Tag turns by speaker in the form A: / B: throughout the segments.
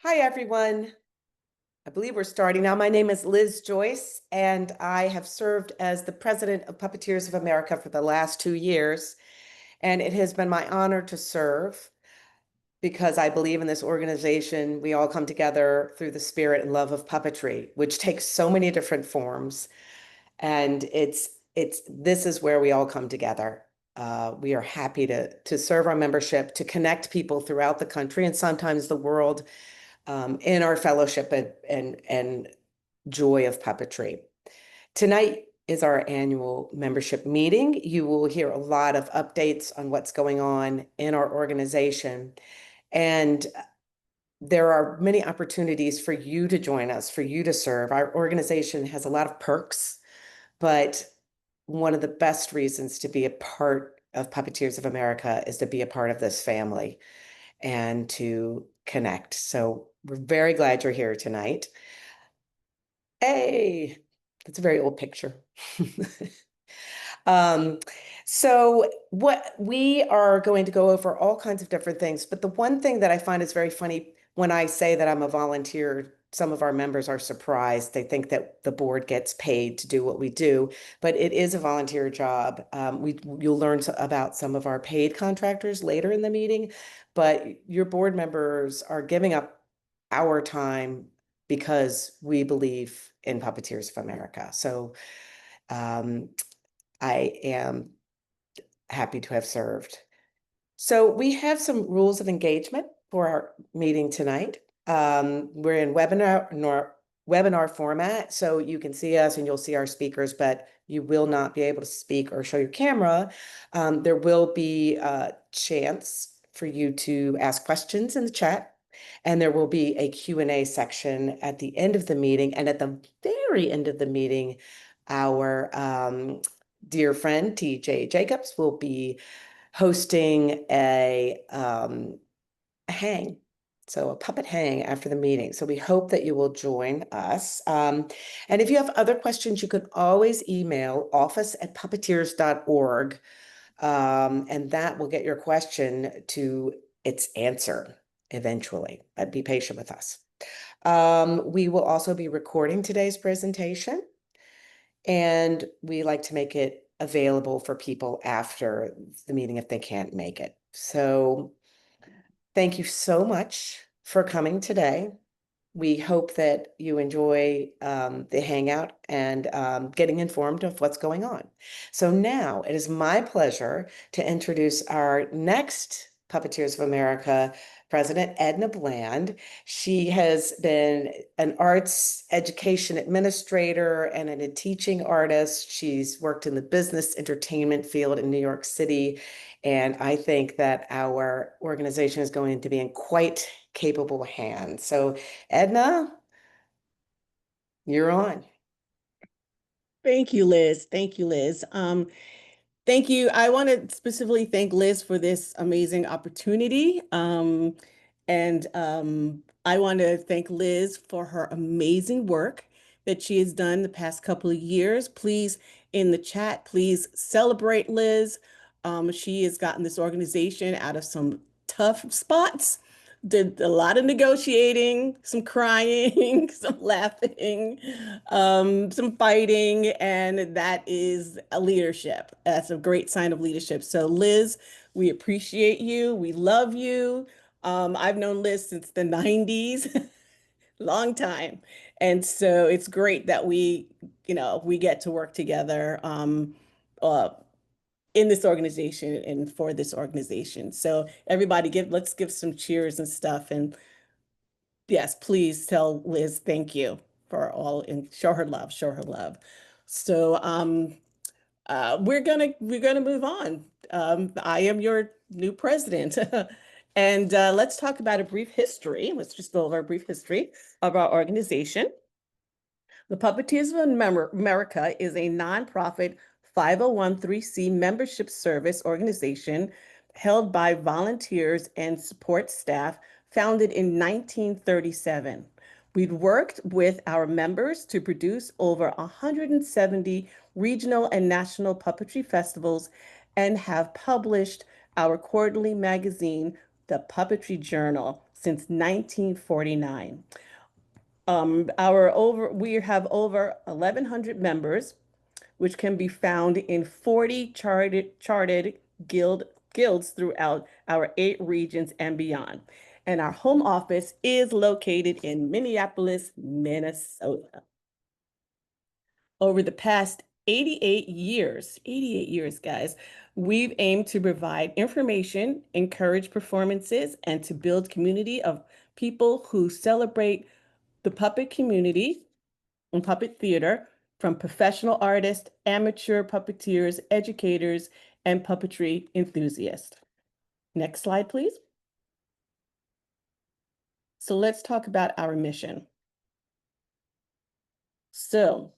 A: Hi, everyone. I believe we're starting now. My name is Liz Joyce, and I have served as the president of Puppeteers of America for the last 2 years. And it has been my honor to serve because I believe in this organization. We all come together through the spirit and love of puppetry, which takes so many different forms. And this is where we all come together. We are happy to serve our membership, to connect people throughout the country and sometimes the world in our fellowship and joy of puppetry. Tonight is our annual membership meeting. You will hear a lot of updates on what's going on in our organization. And there are many opportunities for you to join us, for you to serve. Our organization has a lot of perks, but one of the best reasons to be a part of Puppeteers of America is to be a part of this family and to connect. So we're very glad you're here tonight. Hey, that's a very old picture. Um, so what we are going to go over all kinds of different things, but the one thing that I find is very funny when I say that I'm a volunteer, some of our members are surprised. They think that the board gets paid to do what we do, but it is a volunteer job. You'll learn about some of our paid contractors later in the meeting, but your board members are giving up our time because we believe in Puppeteers of America. So um, I am happy to have served. So we have some rules of engagement for our meeting tonight. We're in webinar format, so you can see us and you'll see our speakers, but you will not be able to speak or show your camera. There will be a chance for you to ask questions in the chat, and there will be a Q&A section at the end of the meeting. And at the very end of the meeting, our dear friend TJ Jacobs will be hosting a hang, so a puppet hang after the meeting. So we hope that you will join us. And if you have other questions, you can always email office@puppeteers.org, and that will get your question to its answer eventually. But be patient with us. We will also be recording today's presentation, and we like to make it available for people after the meeting if they can't make it. So thank you so much for coming today. We hope that you enjoy the hangout and getting informed of what's going on. So now it is my pleasure to introduce our next Puppeteers of America President, Edna Bland. She has been an arts education administrator and a teaching artist. She's worked in the business entertainment field in New York City. And I think that our organization is going to be in quite capable hands. So Edna, you're on.
B: Thank you, Liz. Thank you, Liz. Thank you. I want to specifically thank Liz for this amazing opportunity. And I want to thank Liz for her amazing work that she has done the past couple of years. Please, in the chat, please celebrate Liz. She has gotten this organization out of some tough spots, did a lot of negotiating, some crying, some laughing, some fighting, and that is a leadership. That's a great sign of leadership. So, Liz, we appreciate you. We love you. I've known Liz since the 90s, long time. And so it's great that we get to work together uh, in this organization and for this organization. So everybody let's give some cheers and stuff. And yes, please tell Liz thank you for all and show her love, show her love. So we're gonna move on. I am your new president. And let's talk about a brief history. Let's just go over a brief history of our organization. The Puppeteers of America is a nonprofit 501(c) membership service organization held by volunteers and support staff, founded in 1937. We've worked with our members to produce over 170 regional and national puppetry festivals and have published our quarterly magazine, The Puppetry Journal, since 1949. We have over 1,100 members, which can be found in 40 charted guilds throughout our 8 regions and beyond. And our home office is located in Minneapolis, Minnesota. Over the past 88 years, guys, we've aimed to provide information, encourage performances, and to build community of people who celebrate the puppet community and puppet theater, from professional artists, amateur puppeteers, educators, and puppetry enthusiasts. Next slide, please. So let's talk about our mission. So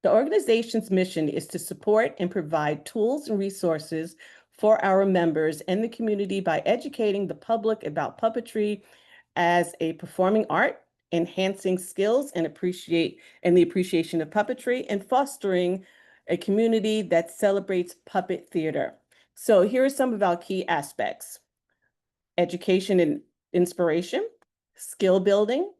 B: the organization's mission is to support and provide tools and resources for our members and the community by educating the public about puppetry as a performing art, enhancing skills and the appreciation of puppetry, and fostering a community that celebrates puppet theater. So here are some of our key aspects: education and inspiration, skill building,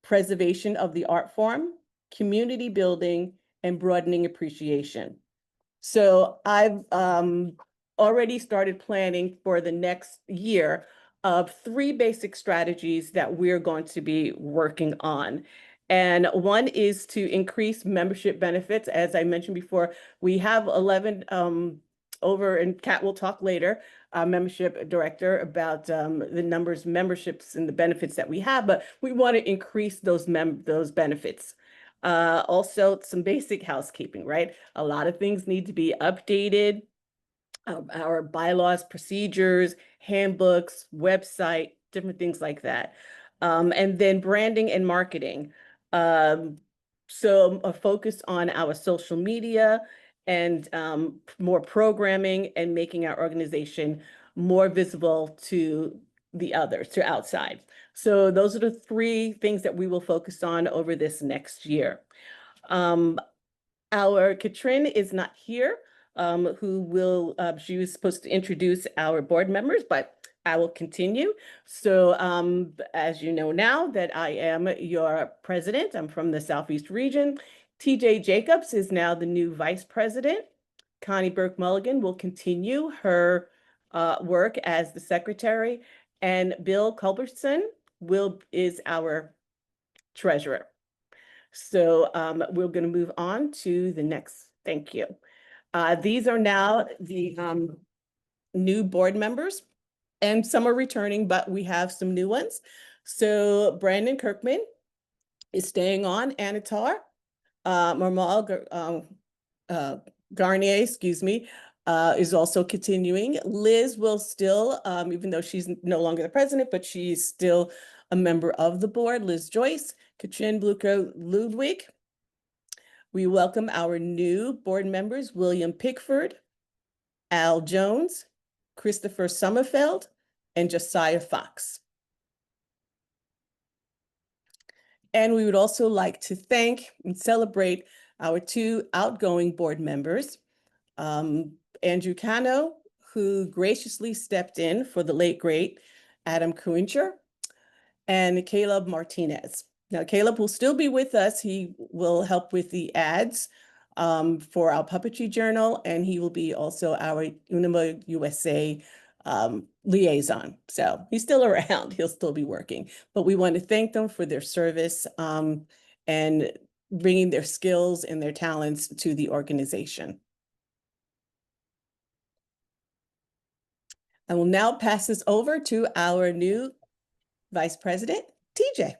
B: preservation of the art form, community building, and broadening appreciation. So I've already started planning for the next year of 3 basic strategies that we're going to be working on. And one is to increase membership benefits. As I mentioned before, we have 11 over, and Kat will talk later, membership director, about the memberships and the benefits that we have, but we want to increase those benefits. Also, some basic housekeeping, right? A lot of things need to be updated. Our bylaws, procedures, handbooks, website, different things like that. And then branding and marketing. So a focus on our social media and more programming and making our organization more visible to the others, to outside. So those are the 3 things that we will focus on over this next year. Our Katrin is not here, she was supposed to introduce our board members, but I will continue. So as you know now that I am your president, I'm from the Southeast region. TJ Jacobs is now the new vice president. Connie Burke Mulligan will continue her work as the secretary, and Bill Culbertson is our treasurer. So we're going to move on to the next. Thank you. These are now the new board members, and some are returning, but we have some new ones. So Brandon Kirkman is staying on. Anitar Marmal Garnier, excuse me, is also continuing. Liz will still, even though she's no longer the president, but she's still a member of the board. Liz Joyce, Katrin Blucher Ludwig. We welcome our new board members: William Pickford, Al Jones, Christopher Sommerfeld, and Josiah Fox. And we would also like to thank and celebrate our 2 outgoing board members, Andrew Cano, who graciously stepped in for the late, great Adam Kuincher, and Caleb Martinez. Now, Caleb will still be with us. He will help with the ads for our puppetry journal, and he will be also our Unima USA liaison. So he's still around. He'll still be working. But we want to thank them for their service and bringing their skills and their talents to the organization. I will now pass this over to our new Vice President, TJ.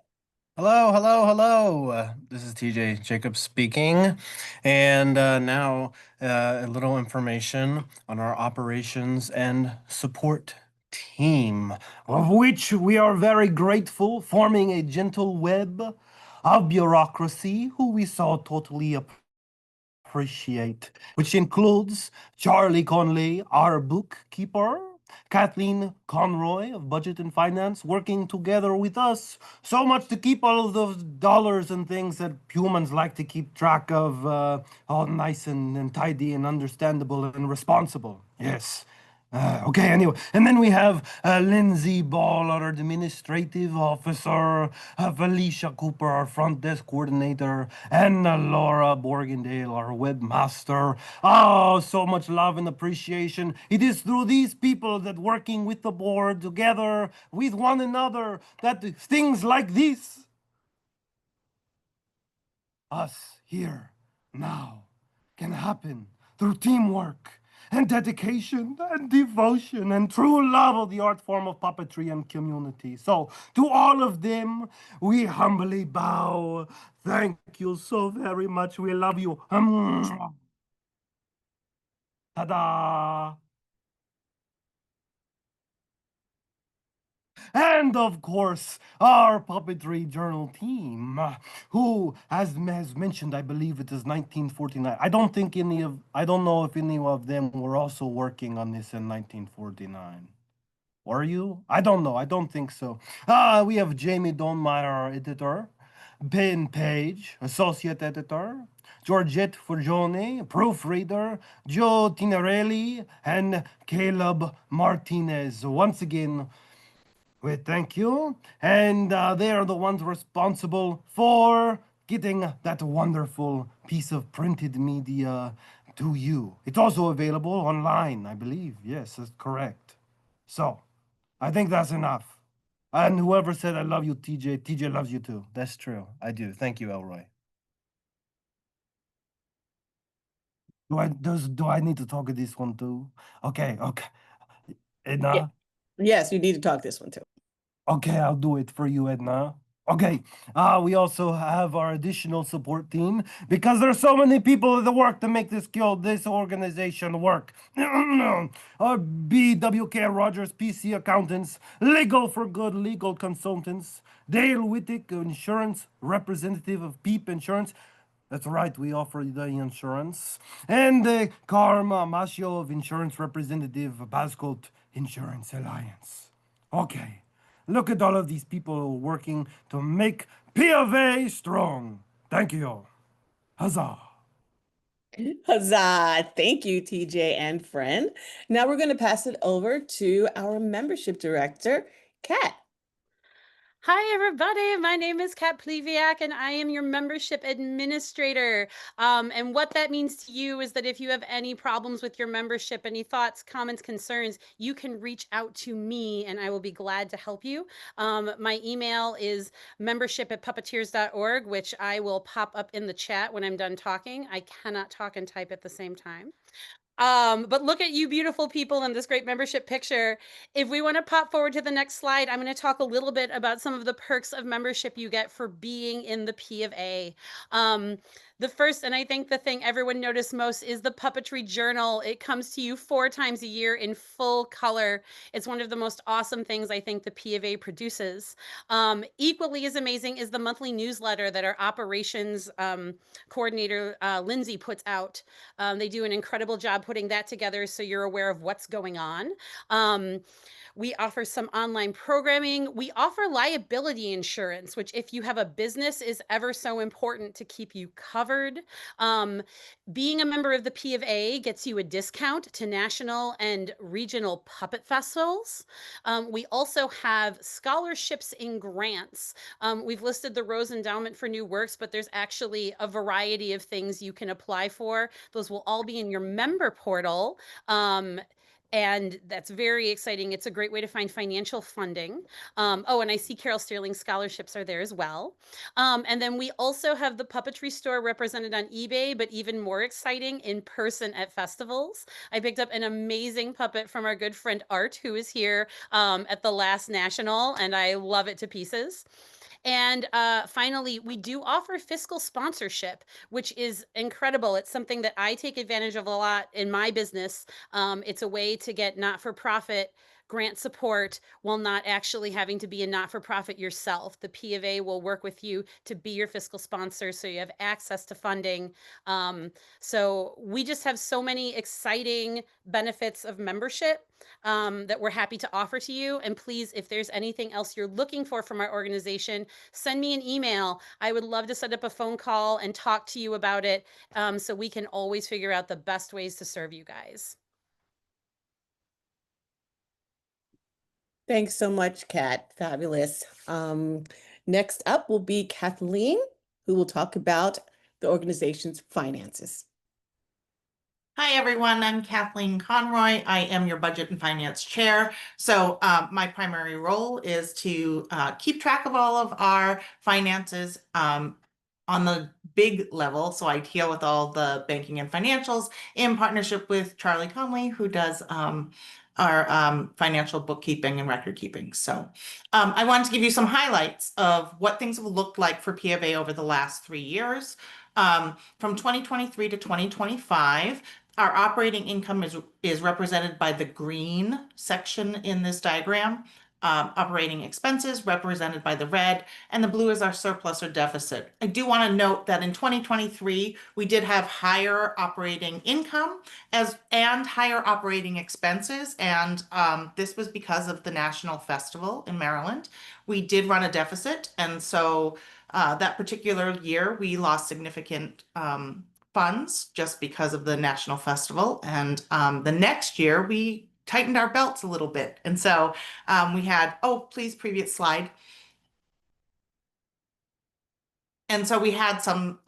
C: Hello, hello, hello. This is TJ Jacobs speaking. And now a little information on our operations and support team, of which we are very grateful, forming a gentle web of bureaucracy who we so totally appreciate, which includes Charlie Conley, our bookkeeper, Kathleen Conroy of Budget and Finance, working together with us so much to keep all of those dollars and things that humans like to keep track of all nice and tidy and understandable and responsible. Yes, Okay, anyway. And then we have Lindsay Ball, our administrative officer, Felicia Cooper, our front desk coordinator, and Laura Borgendale, our webmaster. Oh, so much love and appreciation. It is through these people that working with the board together with one another that things like this, us here now, can happen through teamwork and dedication and devotion and true love of the art form of puppetry and community. So, to all of them, we humbly bow. Thank you so very much. We love you. Ta-da! And of course, our puppetry journal team, who, as mentioned, I believe it is 1949. I don't know if any of them were also working on this in 1949. Were you? I don't know. I don't think so. We have Jamie Donmeyer, our editor, Ben Page, associate editor, Georgette Forgione, proofreader, Joe Tinarelli, and Caleb Martinez. Once again, we thank you. And they are the ones responsible for getting that wonderful piece of printed media to you. It's also available online, I believe. Yes, that's correct. So, I think that's enough. And whoever said I love you, TJ, TJ loves you too. That's true. I do. Thank you, Elroy. Do I need to talk at this one too? Okay, okay.
B: Yeah.
C: Edna?
B: Yes, you need to talk this one too.
C: Okay, I'll do it for you, Edna. Okay, we also have our additional support team because there's so many people that work to make this organization work. Our BWK Rogers PC accountants, Legal for Good legal consultants, Dale Wittick, insurance representative of Peep Insurance. That's right, we offer the insurance. And Karma Masio of insurance representative of Bascolt Insurance Alliance. Okay. Look at all of these people working to make PofA strong. Thank you. Huzzah.
B: Huzzah. Thank you, TJ and friend. Now we're going to pass it over to our membership director, Kat.
D: Hi, everybody. My name is Kat Pleviak, and I am your membership administrator. And what that means to you is that if you have any problems with your membership, any thoughts, comments, concerns, you can reach out to me, and I will be glad to help you. My email is membership@puppeteers.org, which I will pop up in the chat when I'm done talking. I cannot talk and type at the same time. But look at you beautiful people in this great membership picture. If we want to pop forward to the next slide, I'm going to talk a little bit about some of the perks of membership you get for being in the P of A. The first, and I think the thing everyone noticed most, is the puppetry journal. It comes to you 4 times a year in full color. It's one of the most awesome things I think the P of A produces. Equally as amazing is the monthly newsletter that our operations coordinator, Lindsay, puts out. They do an incredible job putting that together so you're aware of what's going on. We offer some online programming. We offer liability insurance, which if you have a business is ever so important to keep you covered. Being a member of the P of A gets you a discount to national and regional puppet festivals. We also have scholarships and grants. We've listed the Rose Endowment for New Works, but there's actually a variety of things you can apply for. Those will all be in your member portal. And that's very exciting. It's a great way to find financial funding. Oh, and I see Carol Sterling scholarships are there as well. And then we also have the puppetry store represented on eBay, but even more exciting, in person at festivals. I picked up an amazing puppet from our good friend Art, who is here at the last National, and I love it to pieces. And finally, we do offer fiscal sponsorship, which is incredible. It's something that I take advantage of a lot in my business. It's a way to get not-for-profit grant support while not actually having to be a not-for-profit yourself. The P of A will work with you to be your fiscal sponsor so you have access to funding. So we just have so many exciting benefits of membership that we're happy to offer to you. And please, if there's anything else you're looking for from our organization, send me an email. I would love to set up a phone call and talk to you about it so we can always figure out the best ways to serve you guys.
B: Thanks so much, Kat. Fabulous. Next up will be Kathleen, who will talk about the organization's finances.
E: Hi, everyone. I'm Kathleen Conroy. I am your Budget and Finance Chair. So my primary role is to keep track of all of our finances on the big level. So I deal with all the banking and financials in partnership with Charlie Conley, who does our financial bookkeeping and record keeping. So I wanted to give you some highlights of what things have looked like for PofA over the last 3 years. From 2023 to 2025, our operating income is represented by the green section in this diagram. Operating expenses represented by the red, and the blue is our surplus or deficit. I do want to note that in 2023, we did have higher operating income and higher operating expenses, and this was because of the National Festival in Maryland. We did run a deficit, and so that particular year, we lost significant funds just because of the National Festival. And the next year, we tightened our belts a little bit. And so we had, oh, please, previous slide. And so we had some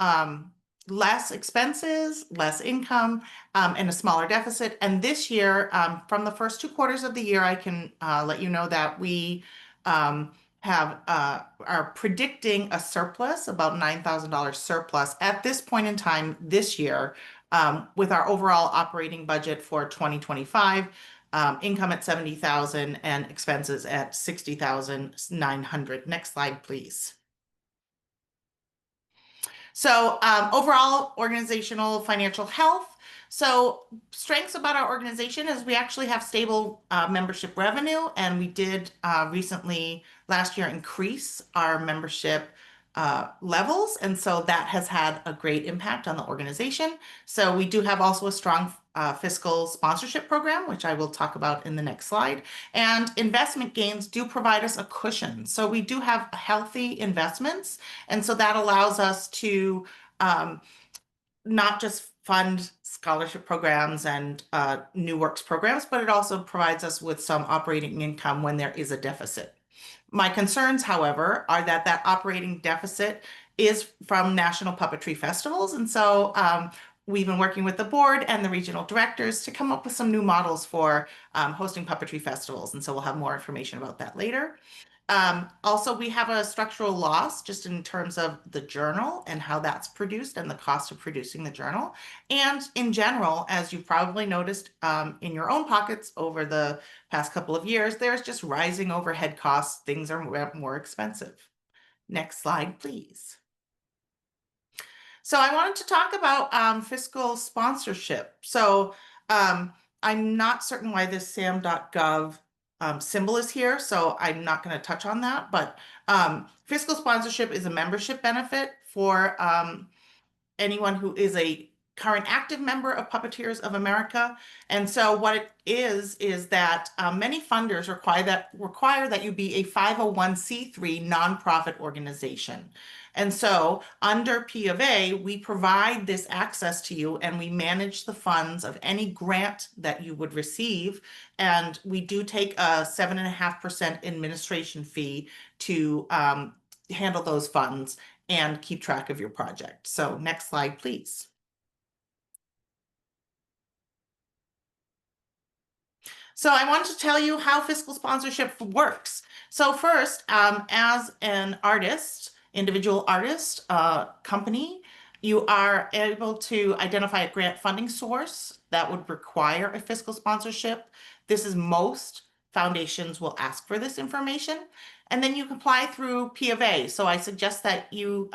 E: less expenses, less income, and a smaller deficit. And this year, from the first 2 quarters of the year, I can let you know that we are predicting a surplus, about $9,000 surplus at this point in time this year, with our overall operating budget for 2025, income at 70,000 and expenses at 60,900. Next slide, please. So overall organizational financial health. So strengths about our organization is we actually have stable membership revenue, and we did recently last year increase our membership levels, and so that has had a great impact on the organization. So we do have also a strong fiscal sponsorship program, which I will talk about in the next slide. And investment gains do provide us a cushion. So we do have healthy investments, and so that allows us to not just fund scholarship programs and new works programs, but it also provides us with some operating income when there is a deficit. My concerns, however, are that that operating deficit is from national puppetry festivals. And so we've been working with the board and the regional directors to come up with some new models for hosting puppetry festivals. And so we'll have more information about that later. Also, we have a structural loss just in terms of the journal and how that's produced and the cost of producing the journal. And in general, as you've probably noticed in your own pockets over the past couple of years, there's just rising overhead costs. Things are more expensive. Next slide, please. So I wanted to talk about fiscal sponsorship. So I'm not certain why this sam.gov symbol is here, so I'm not going to touch on that. But fiscal sponsorship is a membership benefit for anyone who is a current active member of Puppeteers of America. And so what it is that many funders require that you be a 501c3 nonprofit organization. And so under P of A, we provide this access to you, and we manage the funds of any grant that you would receive. And we do take a 7.5% administration fee to handle those funds and keep track of your project. So next slide, please. So I wanted to tell you how fiscal sponsorship works. So first, as an artist, individual artist, company, you are able to identify a grant funding source that would require a fiscal sponsorship. This is most foundations will ask for this information. And then you can apply through P of A. So I suggest that you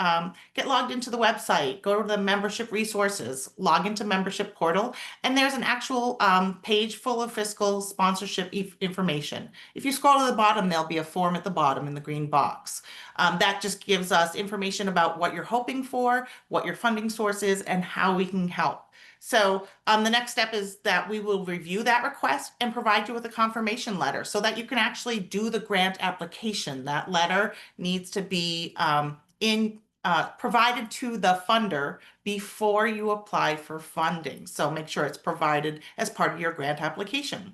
E: get logged into the website, go to the membership resources, log into membership portal, and there's an actual page full of fiscal sponsorship information. If you scroll to the bottom, there'll be a form at the bottom in the green box. That just gives us information about what you're hoping for, what your funding source is, and how we can help. So the next step is that we will review that request and provide you with a confirmation letter so that you can actually do the grant application. That letter needs to be provided to the funder before you apply for funding. So make sure it's provided as part of your grant application.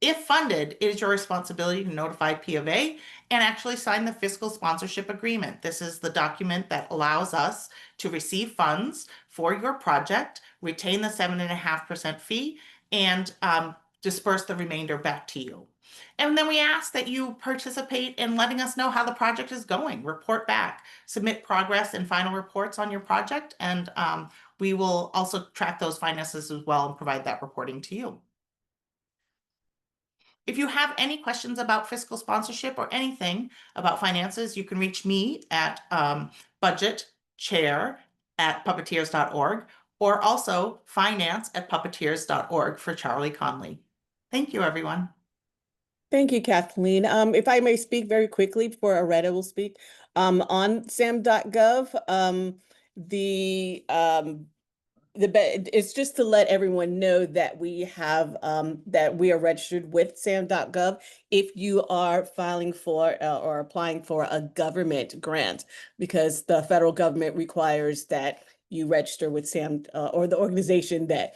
E: If funded, it is your responsibility to notify PofA and actually sign the fiscal sponsorship agreement. This is the document that allows us to receive funds for your project, retain the 7.5% fee, and disperse the remainder back to you. And then we ask that you participate in letting us know how the project is going. Report back, submit progress and final reports on your project, and we will also track those finances as well and provide that reporting to you. If you have any questions about fiscal sponsorship or anything about finances, you can reach me at budgetchair@puppeteers.org or also finance@puppeteers.org for Charlie Conley. Thank you, everyone.
B: Thank you, Kathleen. If I may speak very quickly before Areta will speak, on sam.gov, it's just to let everyone know that we have that we are registered with sam.gov if you are filing for or applying for a government grant, because the federal government requires that you register with sam or the organization that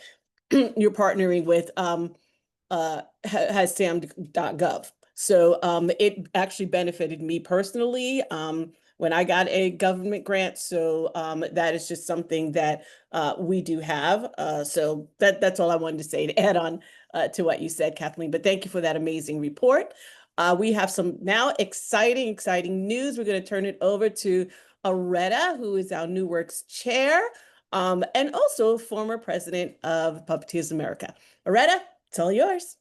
B: you're partnering with has sam.gov. So it actually benefited me personally when I got a government grant. So that is just something that we do have. So that's all I wanted to say to add on to what you said, Kathleen. But thank you for that amazing report. We have some now exciting news. We're going to turn it over to Areta, who is our New Works chair and also former president of Puppeteers America. Areta, it's all yours.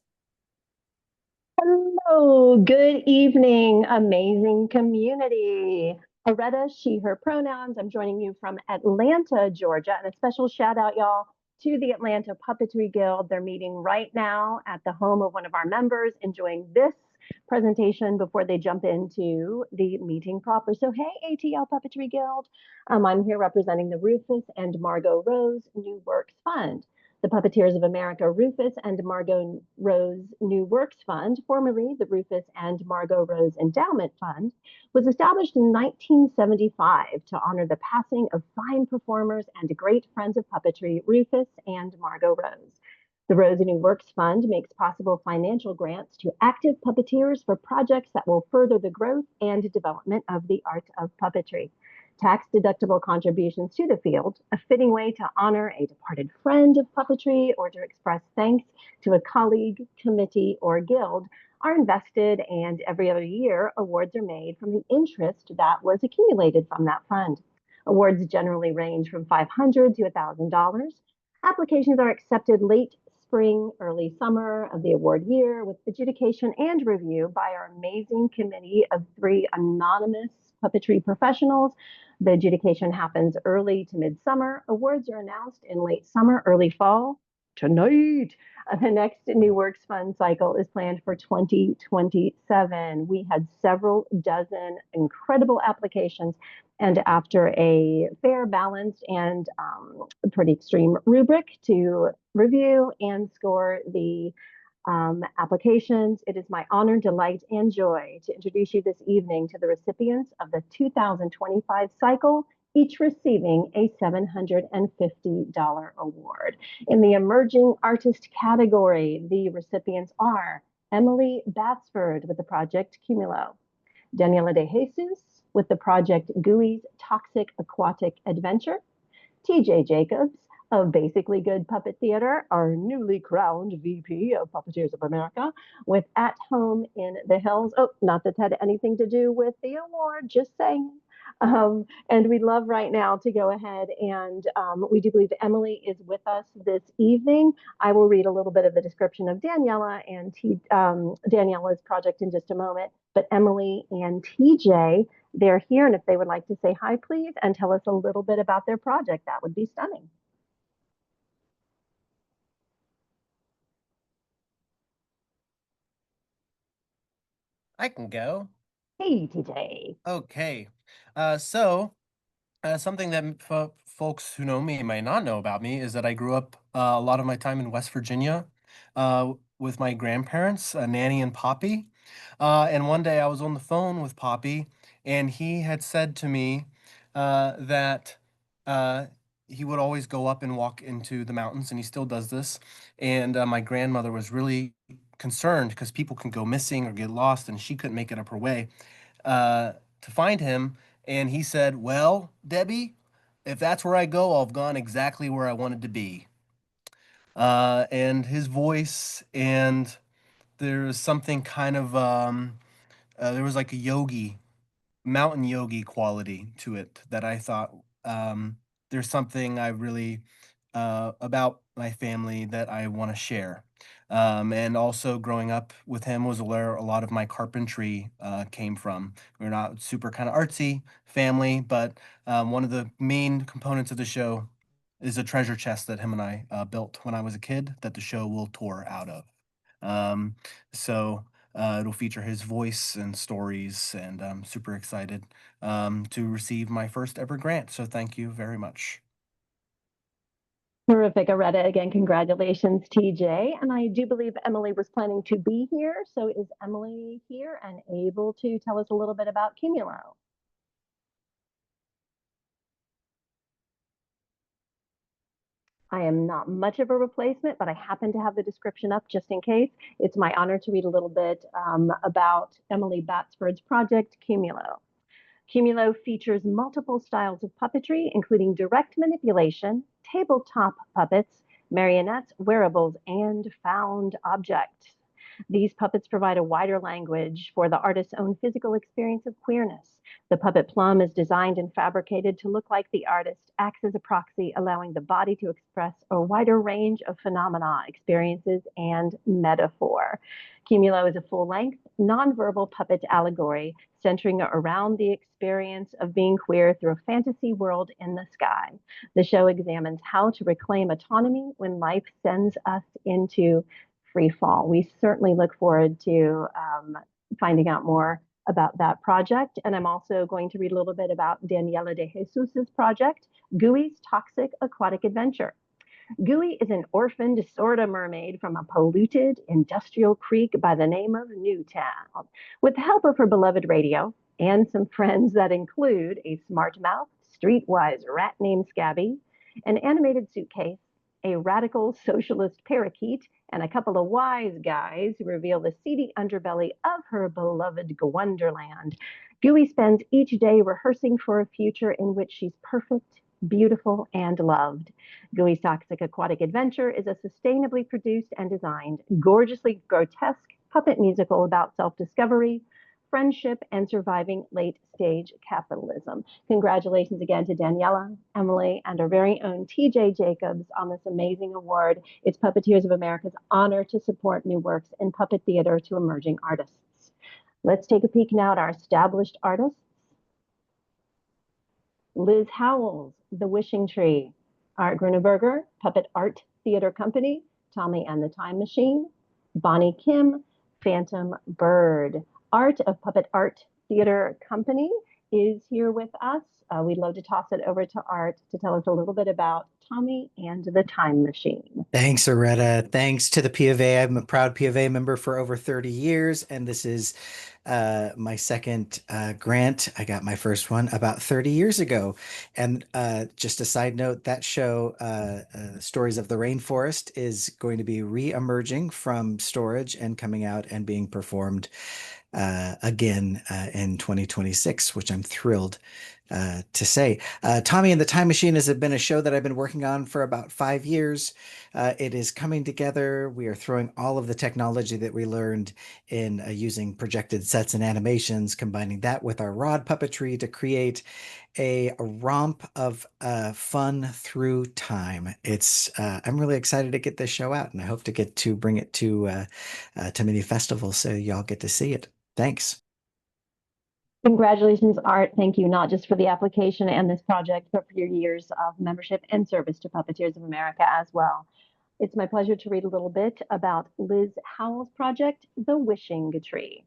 F: Hello, good evening, amazing community. Areta, she, her pronouns. I'm joining you from Atlanta, Georgia, and a special shout out, y'all, to the Atlanta Puppetry Guild. They're meeting right now at the home of one of our members, enjoying this presentation before they jump into the meeting proper. So, hey, ATL Puppetry Guild. I'm here representing the Rufus and Margot Rose New Works Fund. The Puppeteers of America Rufus and Margot Rose New Works Fund, formerly the Rufus and Margot Rose Endowment Fund, was established in 1975 to honor the passing of fine performers and great friends of puppetry, Rufus and Margot Rose. The Rose New Works Fund makes possible financial grants to active puppeteers for projects that will further the growth and development of the art of puppetry. Tax-deductible contributions to the field, a fitting way to honor a departed friend of puppetry or to express thanks to a colleague, committee, or guild, are invested, and every other year, awards are made from the interest that was accumulated from that fund. Awards generally range from $500 to $1,000. Applications are accepted late spring, early summer of the award year, with adjudication and review by our amazing committee of 3 anonymous puppetry professionals. The adjudication happens early to midsummer. Awards are announced in late summer, early fall. Tonight, the next New Works Fund cycle is planned for 2027. We had several dozen incredible applications, and after a fair, balanced, and pretty extreme rubric to review and score the applications, it is my honor, delight, and joy to introduce you this evening to the recipients of the 2025 cycle, each receiving a $750 award. In the Emerging Artist category, the recipients are Emily Batsford with the project Cumulo, Daniela De Jesus with the project Gooey's Toxic Aquatic Adventure, TJ Jacobs of Basically Good Puppet Theater, our newly crowned VP of Puppeteers of America, with At Home in the Hills. Oh, not that had anything to do with the award, just saying. And we'd love right now to go ahead and we do believe Emily is with us this evening. I will read a little bit of the description of Daniela and Daniela's project in just a moment, but Emily and TJ, they're here, and if they would like to say hi, please, and tell us a little bit about their project, that would be stunning.
C: I can go.
F: Hey, TJ.
C: Okay. Something that folks who know me might not know about me is that I grew up a lot of my time in West Virginia with my grandparents, Nanny and Poppy. And one day I was on the phone with Poppy, and he had said to me that he would always go up and walk into the mountains, and he still does this. And my grandmother was really concerned because people can go missing or get lost, and she couldn't make it up her way to find him. And he said, "Well, Debbie, if that's where I go, I've gone exactly where I wanted to be." And his voice, and there was something kind of there was like a mountain yogi quality to it that I thought there's something I really about my family that I want to share. And also growing up with him was where a lot of my carpentry came from. We're not super kind of artsy family, but one of the main components of the show is a treasure chest that him and I built when I was a kid that the show will tour out of. Um, so it'll feature his voice and stories, and I'm super excited to receive my first ever grant. So thank you very much.
F: Terrific, Aretta. Again, congratulations, TJ. And I do believe Emily was planning to be here. So is Emily here and able to tell us a little bit about Cumulo? I am not much of a replacement, but I happen to have the description up just in case. It's my honor to read a little bit about Emily Batsford's project, Cumulo. Cumulo features multiple styles of puppetry, including direct manipulation, tabletop puppets, marionettes, wearables, and found objects. These puppets provide a wider language for the artist's own physical experience of queerness. The puppet plum is designed and fabricated to look like the artist, acts as a proxy, allowing the body to express a wider range of phenomena, experiences, and metaphor. Cumulo is a full-length, nonverbal puppet allegory centering around the experience of being queer through a fantasy world in the sky. The show examines how to reclaim autonomy when life sends us into free fall. We certainly look forward to finding out more about that project. And I'm also going to read a little bit about Daniela de Jesus's project, Gooey's Toxic Aquatic Adventure. Gooey is an orphaned sorta mermaid from a polluted industrial creek by the name of Newtown. With the help of her beloved radio and some friends that include a smart mouth, streetwise rat named Scabby, an animated suitcase, a radical socialist parakeet, and a couple of wise guys who reveal the seedy underbelly of her beloved Gwonderland, Gooey spends each day rehearsing for a future in which she's perfect, beautiful, and loved. Gooey's Toxic Aquatic Adventure is a sustainably produced and designed, gorgeously grotesque puppet musical about self-discovery, friendship, and surviving late-stage capitalism. Congratulations again to Daniela, Emily, and our very own TJ Jacobs on this amazing award. It's Puppeteers of America's honor to support new works in puppet theater to emerging artists. Let's take a peek now at our established artists. Liz Howells, The Wishing Tree. Art Gruneberger, Puppet Art Theater Company, Tommy and the Time Machine. Bonnie Kim, Phantom Bird. Art of Puppet Art Theater Company is here with us. We'd love to toss it over to Art to tell us a little bit about Tommy and the Time Machine.
G: Thanks, Aretta. Thanks to the PofA. I'm a proud PofA member for over 30 years, and this is my second grant. I got my first one about 30 years ago. And just a side note, that show, Stories of the Rainforest, is going to be re-emerging from storage and coming out and being performed again in 2026, which I'm thrilled to say. Tommy and the Time Machine has been a show that I've been working on for about 5 years. It is coming together. We are throwing all of the technology that we learned in using projected sets and animations, combining that with our rod puppetry to create a romp of fun through time. I'm really excited to get this show out, and I hope to get to bring it to many festivals so y'all get to see it. Thanks.
F: Congratulations, Art. Thank you not just for the application and this project, but for your years of membership and service to Puppeteers of America as well. It's my pleasure to read a little bit about Liz Howell's project, The Wishing Tree.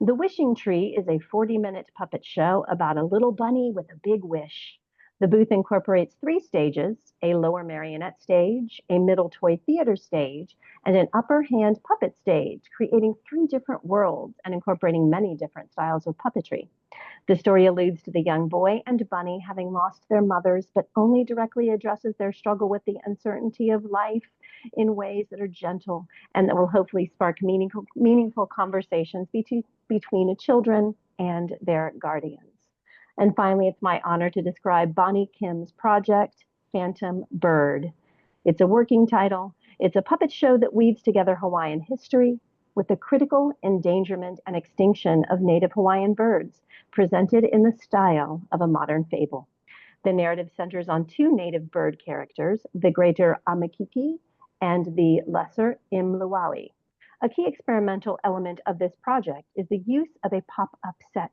F: The Wishing Tree is a 40-minute puppet show about a little bunny with a big wish. The booth incorporates 3 stages, a lower marionette stage, a middle toy theater stage, and an upper hand puppet stage, creating 3 different worlds and incorporating many different styles of puppetry. The story alludes to the young boy and bunny having lost their mothers, but only directly addresses their struggle with the uncertainty of life in ways that are gentle and that will hopefully spark meaningful conversations between children and their guardians. And finally, it's my honor to describe Bonnie Kim's project, Phantom Bird. It's a working title. It's a puppet show that weaves together Hawaiian history with the critical endangerment and extinction of native Hawaiian birds, presented in the style of a modern fable. The narrative centers on two native bird characters, the greater Amakiki and the lesser Imluawi. A key experimental element of this project is the use of a pop-up set.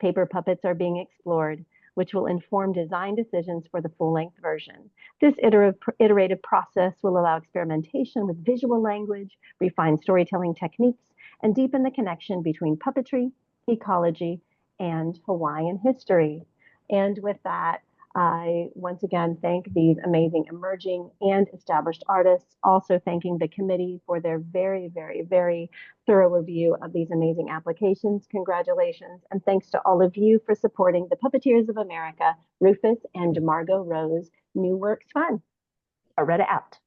F: Paper puppets are being explored, which will inform design decisions for the full-length version. This iterative process will allow experimentation with visual language, refine storytelling techniques, and deepen the connection between puppetry, ecology, and Hawaiian history. And with that, I once again thank these amazing emerging and established artists, also thanking the committee for their very, very, very thorough review of these amazing applications. Congratulations, and thanks to all of you for supporting the Puppeteers of America, Rufus and Margot Rose New Works Fund. Areta out.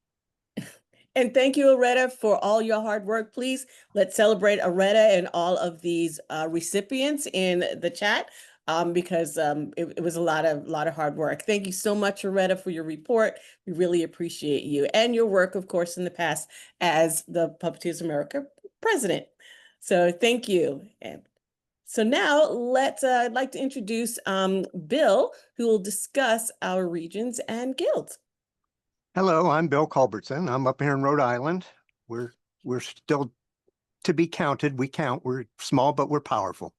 B: And thank you, Areta, for all your hard work. Please, let's celebrate Areta and all of these recipients in the chat. Because it was a lot of hard work. Thank you so much, Areta, for your report. We really appreciate you and your work, of course, in the past as the Puppeteers of America president. So thank you. And so now I'd like to introduce Bill, who will discuss our regions and guilds.
H: Hello, I'm Bill Culbertson. I'm up here in Rhode Island. We're still to be counted. We count. We're small, but we're powerful.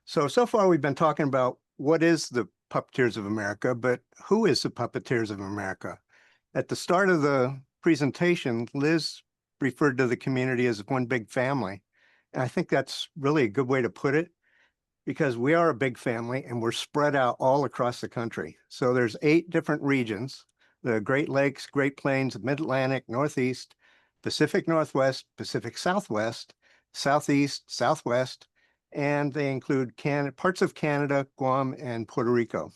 H: So far we've been talking about what is the Puppeteers of America, but who is the Puppeteers of America? At the start of the presentation, Liz referred to the community as one big family. And I think that's really a good way to put it, because we are a big family and we're spread out all across the country. So there's 8 different regions: the Great Lakes, Great Plains, Mid-Atlantic, Northeast, Pacific Northwest, Pacific Southwest, Southeast, Southwest, and they include parts of Canada, Guam, and Puerto Rico.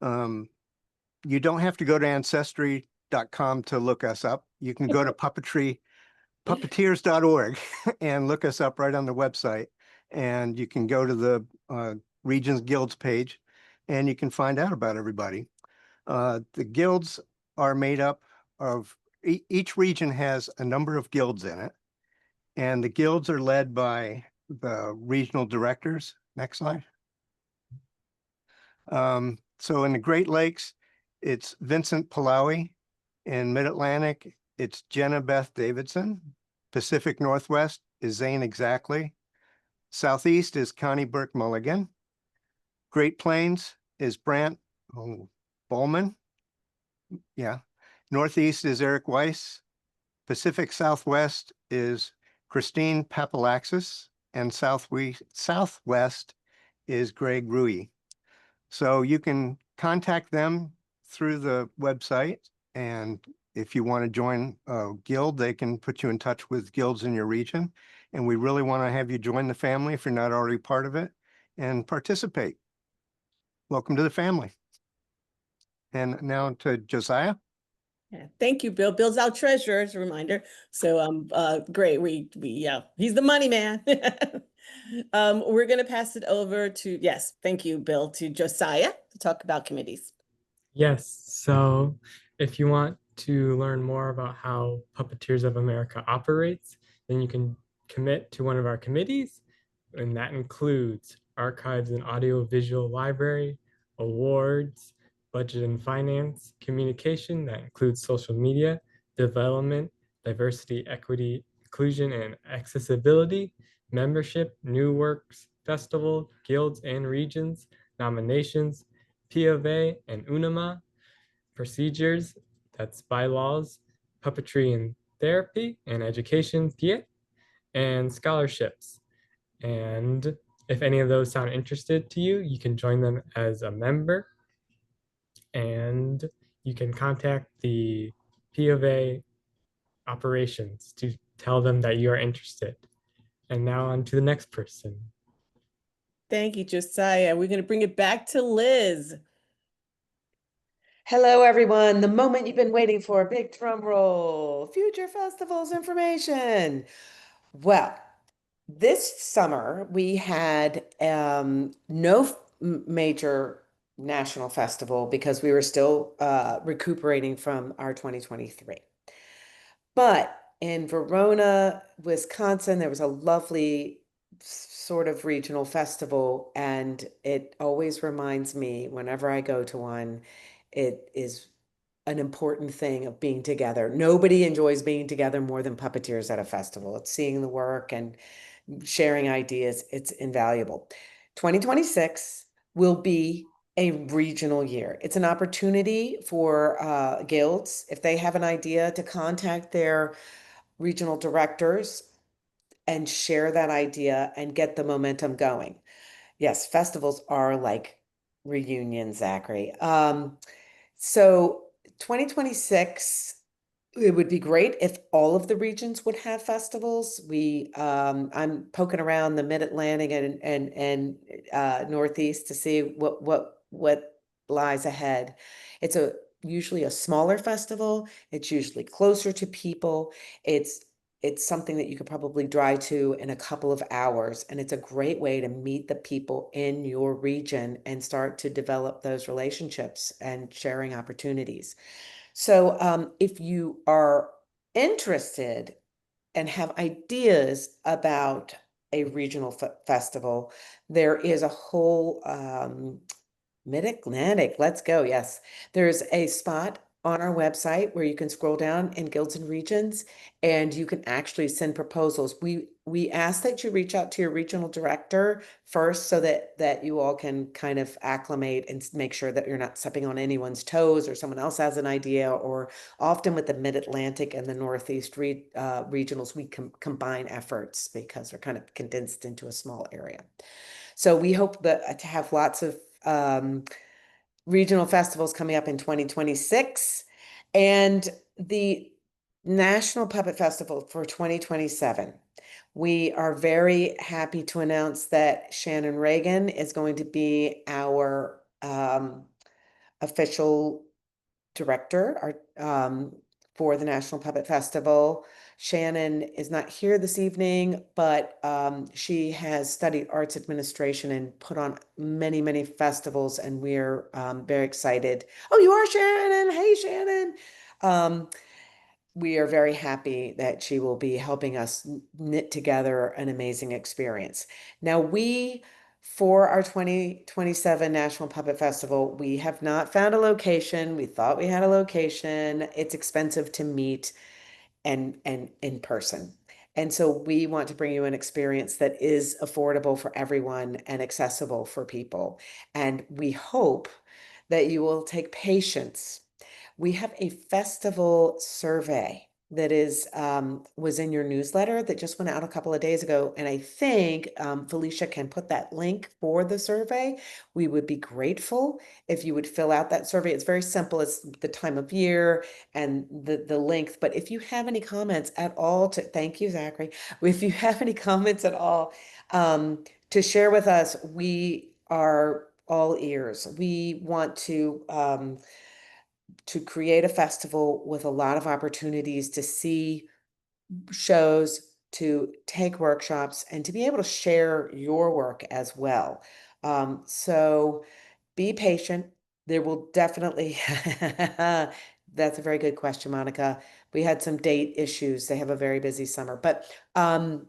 H: You don't have to go to ancestry.com to look us up. You can go to puppeteers.org and look us up right on the website. And you can go to the Regions Guilds page and you can find out about everybody. The guilds are made up of, each region has a number of guilds in it. And the guilds are led by the regional directors. Next slide. So in the Great Lakes, it's Vincent Palawi. In Mid-Atlantic, it's Jenna Beth Davidson. Pacific Northwest is Zane Exactly. Southeast is Connie Burke Mulligan. Great Plains is Brant Bowman. Yeah. Northeast is Eric Weiss. Pacific Southwest is Christine Papalaxis. And Southwest is Greg Rui. So you can contact them through the website. And if you want to join a guild, they can put you in touch with guilds in your region. And we really want to have you join the family if you're not already part of it and participate. Welcome to the family. And now to Josiah.
B: Yeah, thank you, Bill. Bill's our treasurer, as a reminder. So great. He's the money man. We're going to pass it over to, yes, thank you, Bill, to Josiah to talk about committees.
I: Yes, so if you want to learn more about how Puppeteers of America operates, then you can commit to one of our committees, and that includes Archives and Audiovisual Library, Awards, Budget and Finance, Communication, that includes social media, Development, Diversity, Equity, Inclusion, and Accessibility, Membership, New Works, Festival, Guilds and Regions, Nominations, PofA and UNAMA, Procedures, that's Bylaws, Puppetry and Therapy and Education, PIE, and Scholarships. And if any of those sound interested to you, you can join them as a member, and you can contact the PofA operations to tell them that you are interested. And now on to the next person.
B: Thank you, Josiah. We're going to bring it back to Liz.
A: Hello, everyone. The moment you've been waiting for, big drum roll, future festivals information. Well, this summer we had no major national festival because we were still recuperating from our 2023. But in Verona, Wisconsin, there was a lovely sort of regional festival, and it always reminds me whenever I go to one, it is an important thing of being together. Nobody enjoys being together more than puppeteers at a festival. It's seeing the work and sharing ideas. It's invaluable. 2026 will be a regional year. It's an opportunity for guilds, if they have an idea, to contact their regional directors and share that idea and get the momentum going. Yes, festivals are like reunions, Zachary. So 2026, it would be great if all of the regions would have festivals. I'm poking around the Mid-Atlantic and Northeast to see what lies ahead. It's usually a smaller festival. It's usually closer to people. It's something that you could probably drive to in a couple of hours, and it's a great way to meet the people in your region and start to develop those relationships and sharing opportunities. So if you are interested and have ideas about a regional festival, there is a whole Mid-Atlantic, let's go. Yes, there's a spot on our website where you can scroll down in guilds and regions, and you can actually send proposals. We ask that you reach out to your regional director first, so that you all can kind of acclimate and make sure that you're not stepping on anyone's toes or someone else has an idea. Or often with the Mid-Atlantic and the Northeast regionals, we combine efforts because they're kind of condensed into a small area. So we hope that to have lots of regional festivals coming up in 2026, and the National Puppet Festival for 2027. We are very happy to announce that Shannon Reagan is going to be our official director for the National Puppet Festival. Shannon is not here this evening, but she has studied arts administration and put on many, many festivals, and we're very excited. Oh, you are Shannon. Hey, Shannon. We are very happy that she will be helping us knit together an amazing experience. Now, for our 2027 National Puppet Festival, we have not found a location. We thought we had a location. It's expensive to meet and in person. And so we want to bring you an experience that is affordable for everyone and accessible for people. And we hope that you will take patience. We have a festival survey that was in your newsletter that just went out a couple of days ago. And I think Felicia can put that link for the survey. We would be grateful if you would fill out that survey. It's very simple. It's the time of year and the length. But if you have any comments at all, thank you, Zachary. If you have any comments at all to share with us, we are all ears. We want to create a festival with a lot of opportunities to see shows, to take workshops, and to be able to share your work as well. So be patient. There will definitely, that's a very good question, Monica. We had some date issues. They have a very busy summer, but I'm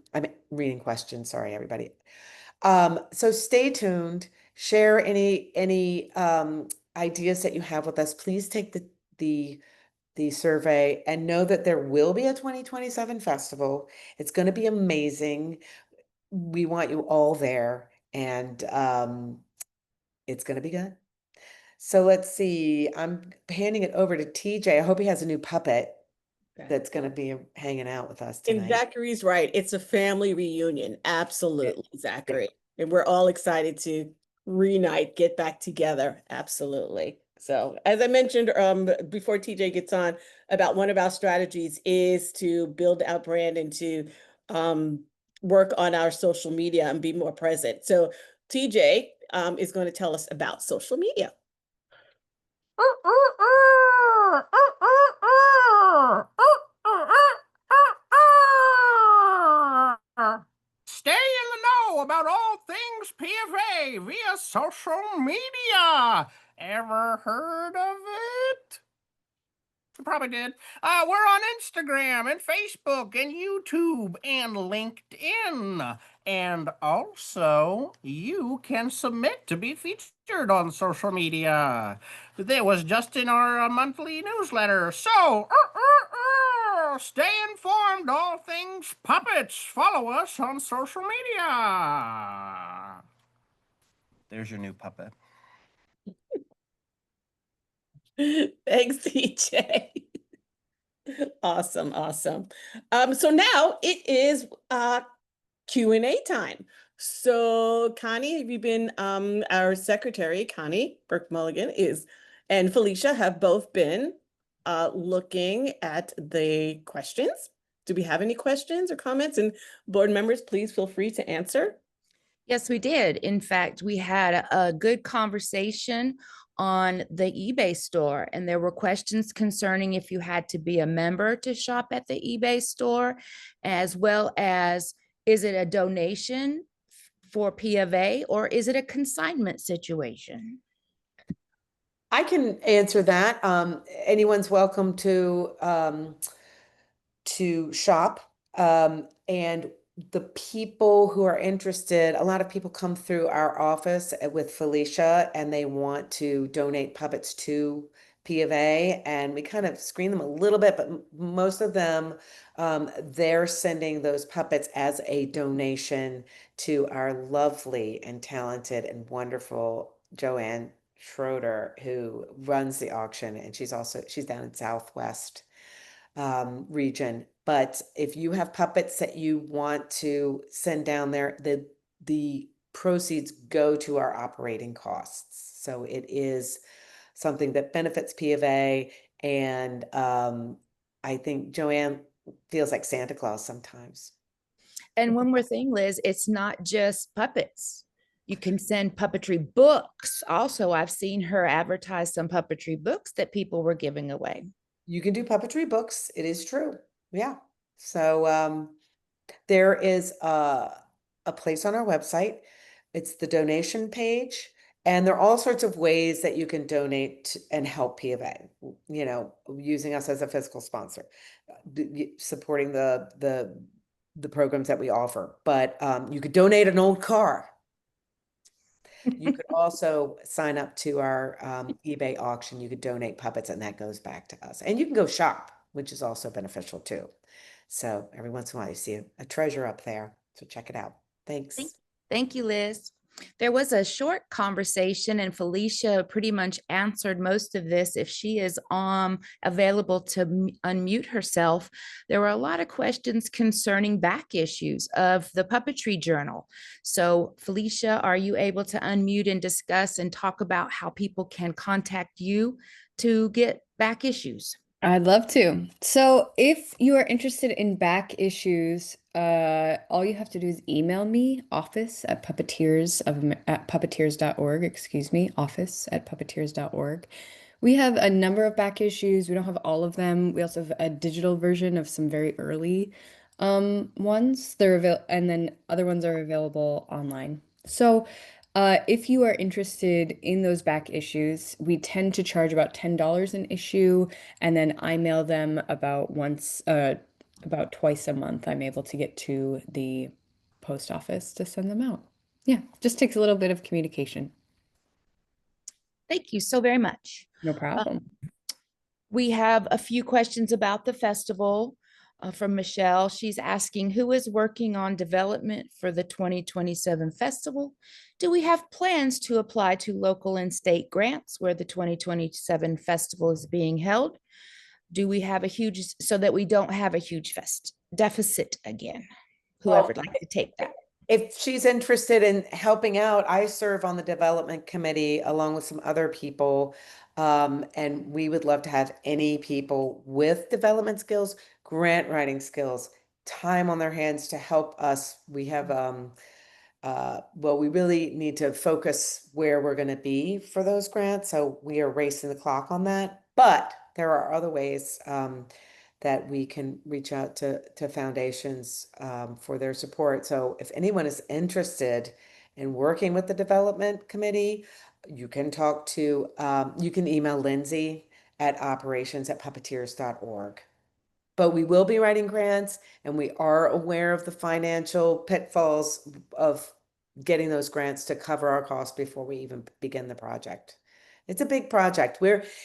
A: reading questions. Sorry, everybody. So stay tuned. Share any ideas that you have with us. Please take the survey and know that there will be a 2027 festival. It's going to be amazing. We want you all there, and it's going to be good. So let's see. I'm handing it over to TJ. I hope he has a new puppet that's going to be hanging out with us
B: And
A: tonight.
B: Zachary's right. It's a family reunion. Absolutely, Zachary. And we're all excited to reunite, get back together. Absolutely. So as I mentioned before TJ gets on, about one of our strategies is to build our brand and to work on our social media and be more present. So TJ is going to tell us about social media.
C: social media. Ever heard of it? You probably did. We're on Instagram and Facebook and YouTube and LinkedIn. And also, you can submit to be featured on social media. That was just in our monthly newsletter. So, stay informed all things puppets. Follow us on social media. There's your new puppet.
B: Thanks, TJ. Awesome, awesome. So now it is Q&A time. So Connie, have you been our secretary, Connie Burke Mulligan and Felicia have both been looking at the questions. Do we have any questions or comments? And board members, please feel free to answer.
J: Yes, we did. In fact, we had a good conversation on the eBay store, and there were questions concerning if you had to be a member to shop at the eBay store, as well as is it a donation for P of A or is it a consignment situation?
A: I can answer that. Anyone's welcome to shop. And the people who are interested, a lot of people come through our office with Felicia and they want to donate puppets to P of A, and we kind of screen them a little bit, but most of them, they're sending those puppets as a donation to our lovely and talented and wonderful Joanne Schroeder, who runs the auction, and she's down in Southwest region. But if you have puppets that you want to send down there, the proceeds go to our operating costs. So it is something that benefits P of A, and I think Joanne feels like Santa Claus sometimes.
J: And one more thing, Liz, it's not just puppets. You can send puppetry books. Also, I've seen her advertise some puppetry books that people were giving away.
A: You can do puppetry books. It is true. Yeah. So there is a place on our website. It's the donation page. And there are all sorts of ways that you can donate and help P of A, you know, using us as a fiscal sponsor, supporting the programs that we offer. But you could donate an old car. You could also sign up to our eBay auction. You could donate puppets and that goes back to us. And you can go shop, which is also beneficial too. So every once in a while you see a treasure up there. So check it out. Thanks.
J: Thank you, Liz. There was a short conversation and Felicia pretty much answered most of this. If she is available to unmute herself, there were a lot of questions concerning back issues of the puppetry journal. So Felicia, are you able to unmute and discuss and talk about how people can contact you to get back issues?
K: I'd love to. So if you are interested in back issues, all you have to do is email me, office@puppeteers.org, excuse me, office@puppeteers.org. We have a number of back issues. We don't have all of them. We also have a digital version of some very early ones. And then other ones are available online. So if you are interested in those back issues, we tend to charge about $10 an issue, and then I mail them about twice a month. I'm able to get to the post office to send them out. Yeah, just takes a little bit of communication.
J: Thank you so very much.
K: No problem.
J: We have a few questions about the festival from Michelle. She's asking, who is working on development for the 2027 festival? Do we have plans to apply to local and state grants where the 2027 festival is being held? Do we have so that we don't have a huge deficit again? Whoever would like to take that.
A: If she's interested in helping out, I serve on the development committee along with some other people. And we would love to have any people with development skills, grant writing skills, time on their hands to help us. We have, well, we really need to focus where we're going to be for those grants. So we are racing the clock on that. But there are other ways that we can reach out to foundations for their support. So if anyone is interested in working with the development committee, you can talk to, you can email Lindsay at operations@puppeteers.org. But we will be writing grants, and we are aware of the financial pitfalls of getting those grants to cover our costs before we even begin the project. It's a big project.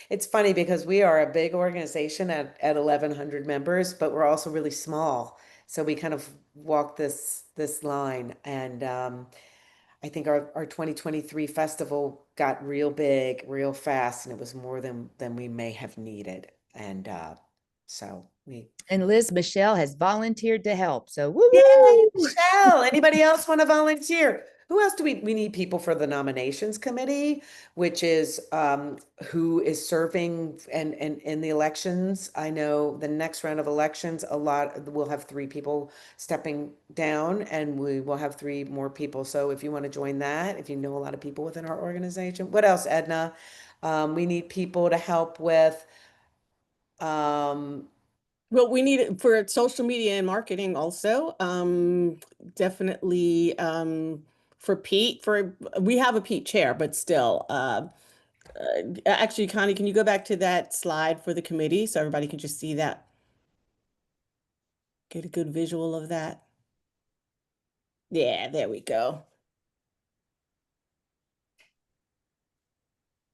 A: It's funny because we are a big organization at 1,100 members, but we're also really small. So we kind of walk this line. And I think our 2023 festival got real big, real fast, and it was more than we may have needed. And so we.
J: And Liz Michelle has volunteered to help. So woo
A: Yay,
J: woo.
A: Michelle. Anybody else want to volunteer? Who else do we need people for the nominations committee, which is who is serving and in the elections. I know the next round of elections, we'll have 3 people stepping down, and we will have 3 more people. So if you want to join that, if you know a lot of people within our organization. What else, Edna? We need people to help with
B: Well, we need it for social media and marketing also. Definitely for Pete, we have a Pete chair, but still. Actually, Connie, can you go back to that slide for the committee so everybody can just see that? Get a good visual of that. Yeah, there we go.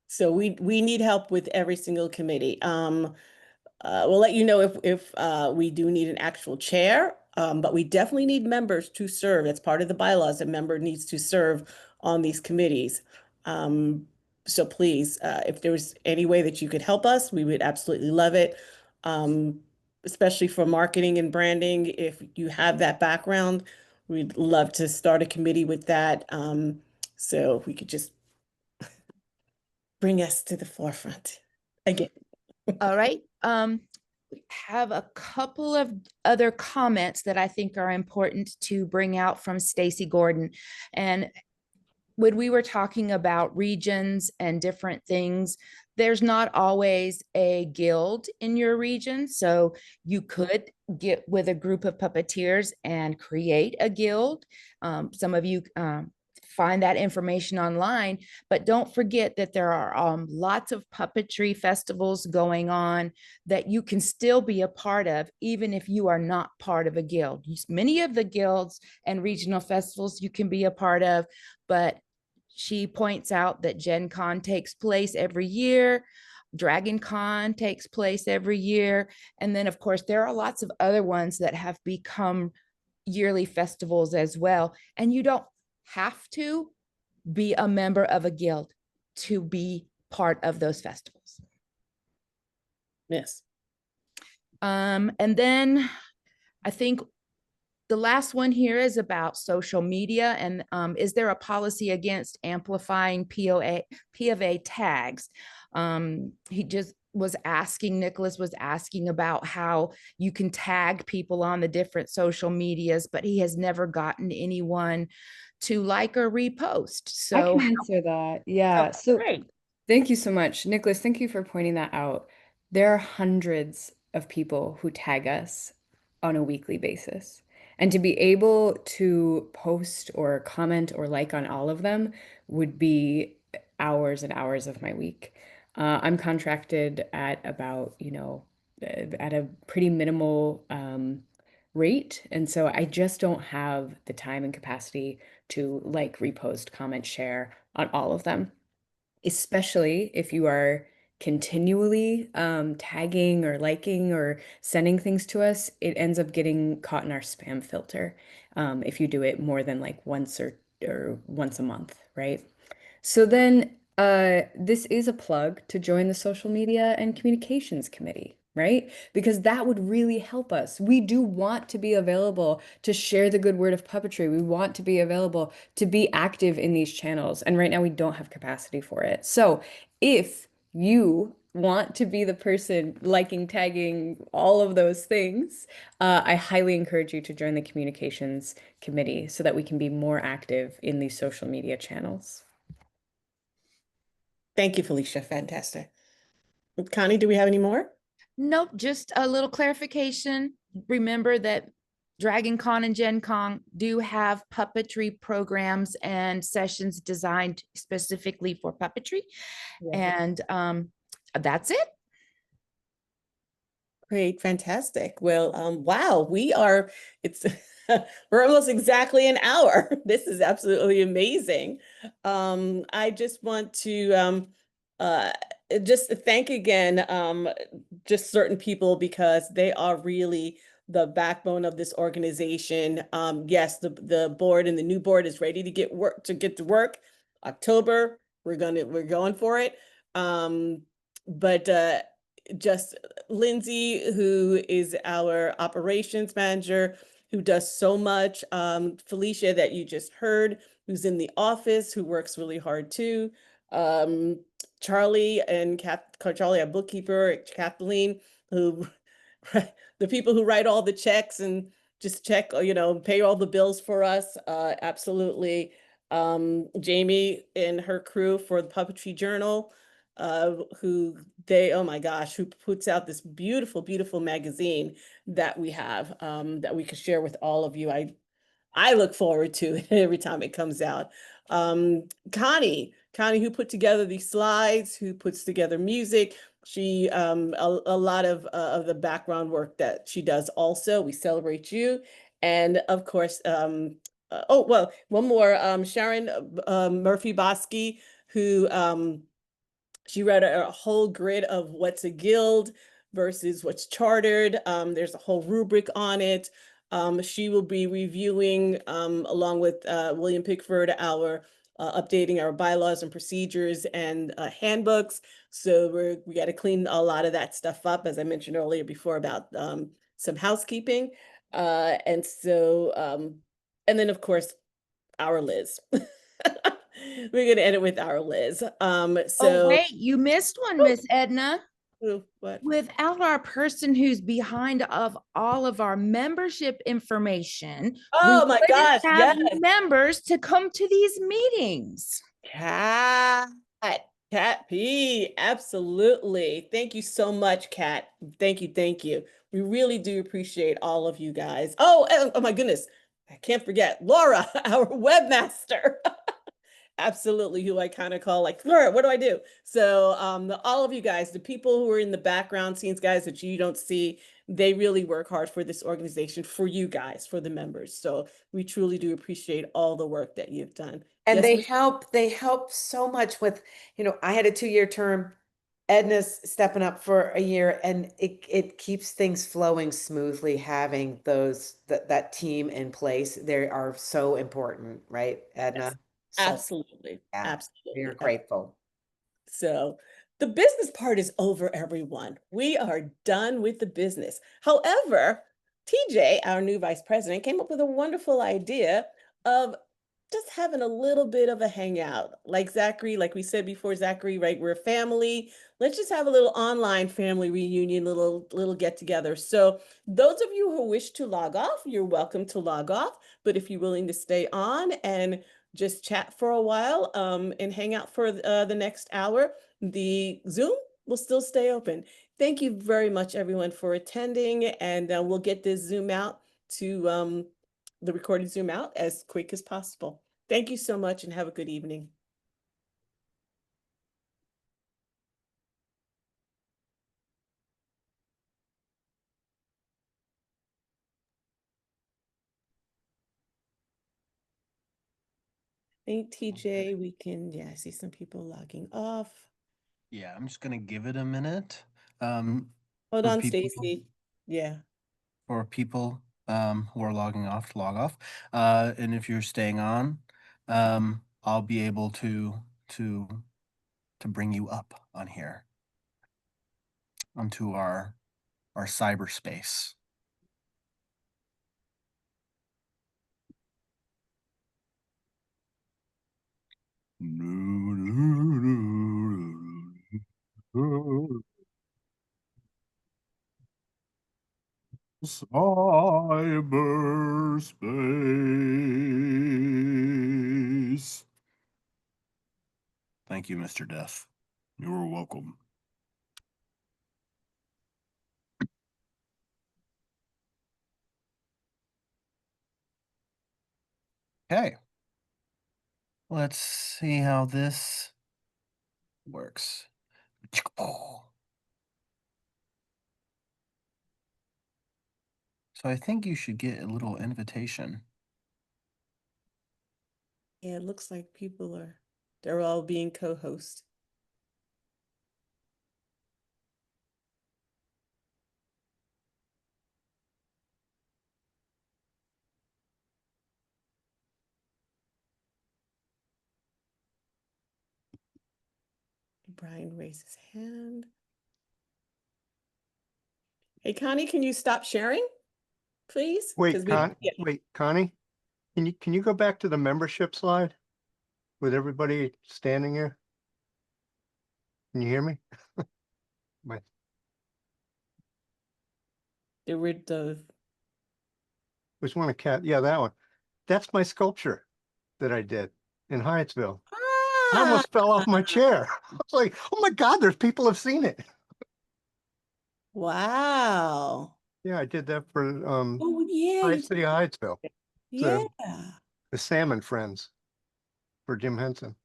B: So we need help with every single committee. We'll let you know if we do need an actual chair, but we definitely need members to serve. That's part of the bylaws. A member needs to serve on these committees. So please, if there was any way that you could help us, we would absolutely love it. Especially for marketing and branding, if you have that background, we'd love to start a committee with that. So if we could just bring us to the forefront again.
J: All right. We have a couple of other comments that I think are important to bring out from Stacy Gordon. And when we were talking about regions and different things, there's not always a guild in your region. So you could get with a group of puppeteers and create a guild. Some of you find that information online, but don't forget that there are lots of puppetry festivals going on that you can still be a part of, even if you are not part of a guild. Many of the guilds and regional festivals you can be a part of, but she points out that Gen Con takes place every year. Dragon Con takes place every year. And then, of course, there are lots of other ones that have become yearly festivals as well. And you don't have to be a member of a guild to be part of those festivals.
B: Yes.
J: And then I think the last one here is about social media. And is there a policy against amplifying PofA tags? He just was asking, Nicholas was asking about how you can tag people on the different social medias, but he has never gotten anyone to like or repost.
K: I
J: So
K: can answer that. Yeah. So
J: great.
K: thank you so much, Nicholas. Thank you for pointing that out. There are hundreds of people who tag us on a weekly basis. And to be able to post or comment or like on all of them would be hours and hours of my week. I'm contracted at about, at a pretty minimal rate. And so I just don't have the time and capacity to like, repost, comment, share on all of them, especially if you are continually tagging or liking or sending things to us. It ends up getting caught in our spam filter if you do it more than like once or once a month, right? So then this is a plug to join the social media and communications committee, right? Because that would really help us. We do want to be available to share the good word of puppetry. We want to be available to be active in these channels. And right now we don't have capacity for it. So if you want to be the person liking, tagging, all of those things, I highly encourage you to join the communications committee so that we can be more active in these social media channels.
B: Thank you, Felicia. Fantastic. Connie, do we have any more?
J: Nope, just a little clarification. Remember that Dragon Con and Gen Con do have puppetry programs and sessions designed specifically for puppetry. And that's it.
B: Great, fantastic. Well, wow, it's we're almost exactly an hour. This is absolutely amazing. I just want to uh just thank again just certain people because they are really the backbone of this organization. Yes, the board and the new board is ready to get to work. October, we're going for it. But just Lindsay, who is our operations manager, who does so much. Felicia, that you just heard, who's in the office, who works really hard too. Charlie and Charlie, our bookkeeper, Kathleen, who the people who write all the checks and just check, pay all the bills for us. Absolutely. Jamie and her crew for the Puppetry Journal, oh my gosh, who puts out this beautiful, beautiful magazine that we have, that we could share with all of you. I look forward to it every time it comes out. Connie, who put together these slides, who puts together music. She, a lot of the background work that she does also. We celebrate you. And of course, oh, well, one more, Sharon Murphy Bosky, who she read a whole grid of what's a guild versus what's chartered. There's a whole rubric on it. She will be reviewing, along with William Pickford, updating our bylaws and procedures and handbooks. So we got to clean a lot of that stuff up, as I mentioned earlier before about some housekeeping. And then of course, our Liz. We're gonna end it with our Liz.
J: Oh, wait, you missed one, Miss Edna.
B: What?
J: Without our person who's behind of all of our membership information,
B: oh my gosh,
J: have
B: yes.
J: members to come to these meetings.
B: Cat P, absolutely. Thank you so much, Kat. Thank you. We really do appreciate all of you guys. Oh my goodness, I can't forget Laura, our webmaster. Absolutely, who I kind of call like, Laura, what do I do? So all of you guys, the people who are in the background scenes, guys, that you don't see, they really work hard for this organization, for you guys, for the members. So we truly do appreciate all the work that you've done.
A: And
B: Yes,
A: they help so much with, I had a 2-year term. Edna's stepping up for a year, and it keeps things flowing smoothly, having that team in place. They are so important, right, Edna?
B: Yes,
A: So
B: absolutely.
A: yeah,
B: Absolutely.
A: we're grateful.
B: So the business part is over, everyone. We are done with the business. However, TJ, our new vice president, came up with a wonderful idea of just having a little bit of a hangout. Like Zachary, like we said before, Zachary, right? We're a family. Let's just have a little online family reunion, little get together. So those of you who wish to log off, you're welcome to log off. But if you're willing to stay on and just chat for a while, and hang out for the next hour, the Zoom will still stay open. Thank you very much, everyone, for attending. And we'll get this Zoom out to the recorded Zoom out as quick as possible. Thank you so much and have a good evening. I think TJ, we can, I see some people logging off.
C: Yeah, I'm just gonna give it a minute.
B: Hold
C: for
B: on,
C: people-
B: Stacy. Yeah.
C: For people who are logging off to log off. And if you're staying on, I'll be able to bring you up on here onto our cyberspace. Cyberspace. Thank you, Mr. Death. You're welcome. Okay. Let's see how this works. So I think you should get a little invitation.
B: Yeah, it looks like they're all being co-host. Brian raised his hand. Hey, Connie, can you stop sharing, please?
H: Wait,
B: Yeah.
H: wait, Connie, can you go back to the membership slide with everybody standing here? Can you hear me? My,
B: Get rid of.
H: which one, a cat? Yeah, that one. That's my sculpture that I did in Hyattsville. I
B: Ah,
H: almost fell off my chair. I was like, oh my God, there's people have seen it.
B: wow.
H: Yeah, I did that for
B: Oh, yeah.
H: High City of Hyattsville.
B: Yeah.
H: The Salmon Friends for Jim Henson.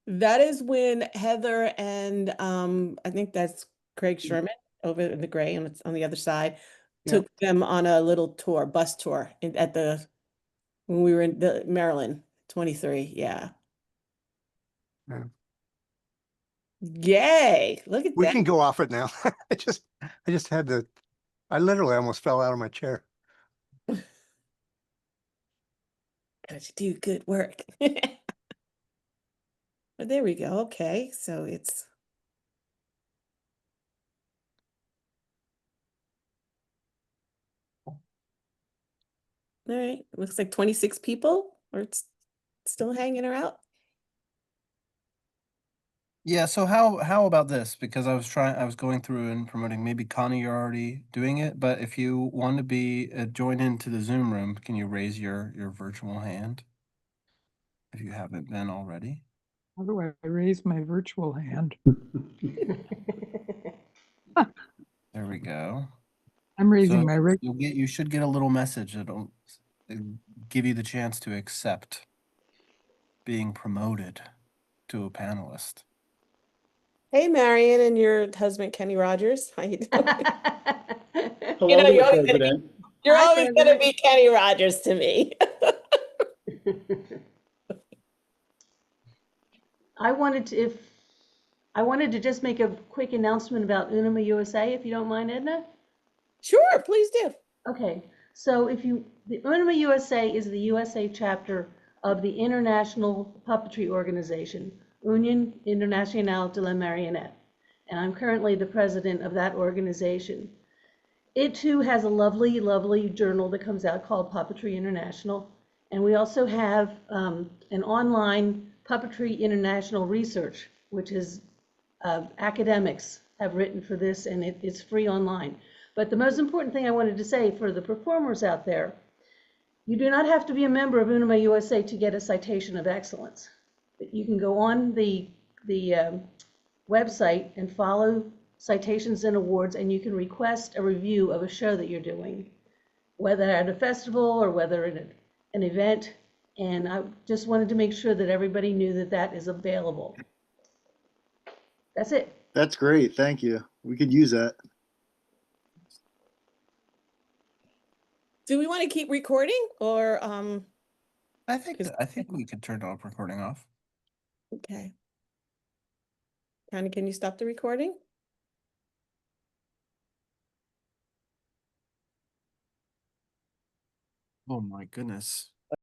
B: That is when Heather and I think that's Craig Sherman over in the gray and it's on the other side,
H: Yeah.
B: took them on a little tour, bus tour when we were in the Maryland 23. Yeah.
H: Yeah.
B: Yay. Look at
H: We
B: that.
H: can go off it now. I just had to, I literally almost fell out of my chair.
B: Cause you do good work. But there we go. Okay. So it's all right. Looks like 26 people or it's still hanging around.
C: Yeah, so how about this? Because I was going through and promoting, maybe Connie, you're already doing it, but if you want to be join into the Zoom room, can you raise your virtual hand if you haven't been already?
L: How do I raise my virtual hand?
C: There we go.
L: I'm raising
C: So
L: my
C: you should get a little message that'll give you the chance to accept being promoted to a panelist.
B: Hey, Marion and your husband, Kenny Rogers. How you doing?
M: Hello,
B: You're always
M: President.
B: gonna be Kenny Rogers to me.
M: I wanted to just make a quick announcement about Unima USA, if you don't mind, Edna.
B: Sure, please do.
M: Okay, so the Unima USA is the USA chapter of the International Puppetry Organization, Union Internationale de la Marionnette, and I'm currently the president of that organization. It too has a lovely, lovely journal that comes out called Puppetry International, and we also have an online Puppetry International research, which is academics have written for this, and it's free online. But the most important thing I wanted to say for the performers out there, you do not have to be a member of Unima USA to get a citation of excellence. You can go on the website and follow citations and awards, and you can request a review of a show that you're doing, whether at a festival or whether at an event. And I just wanted to make sure that everybody knew that that is available. That's it.
N: That's great. Thank you. We could use that.
B: Do we want to keep recording or
C: I think we could turn off recording off.
B: okay. Connie, can you stop the recording?
C: Oh my goodness.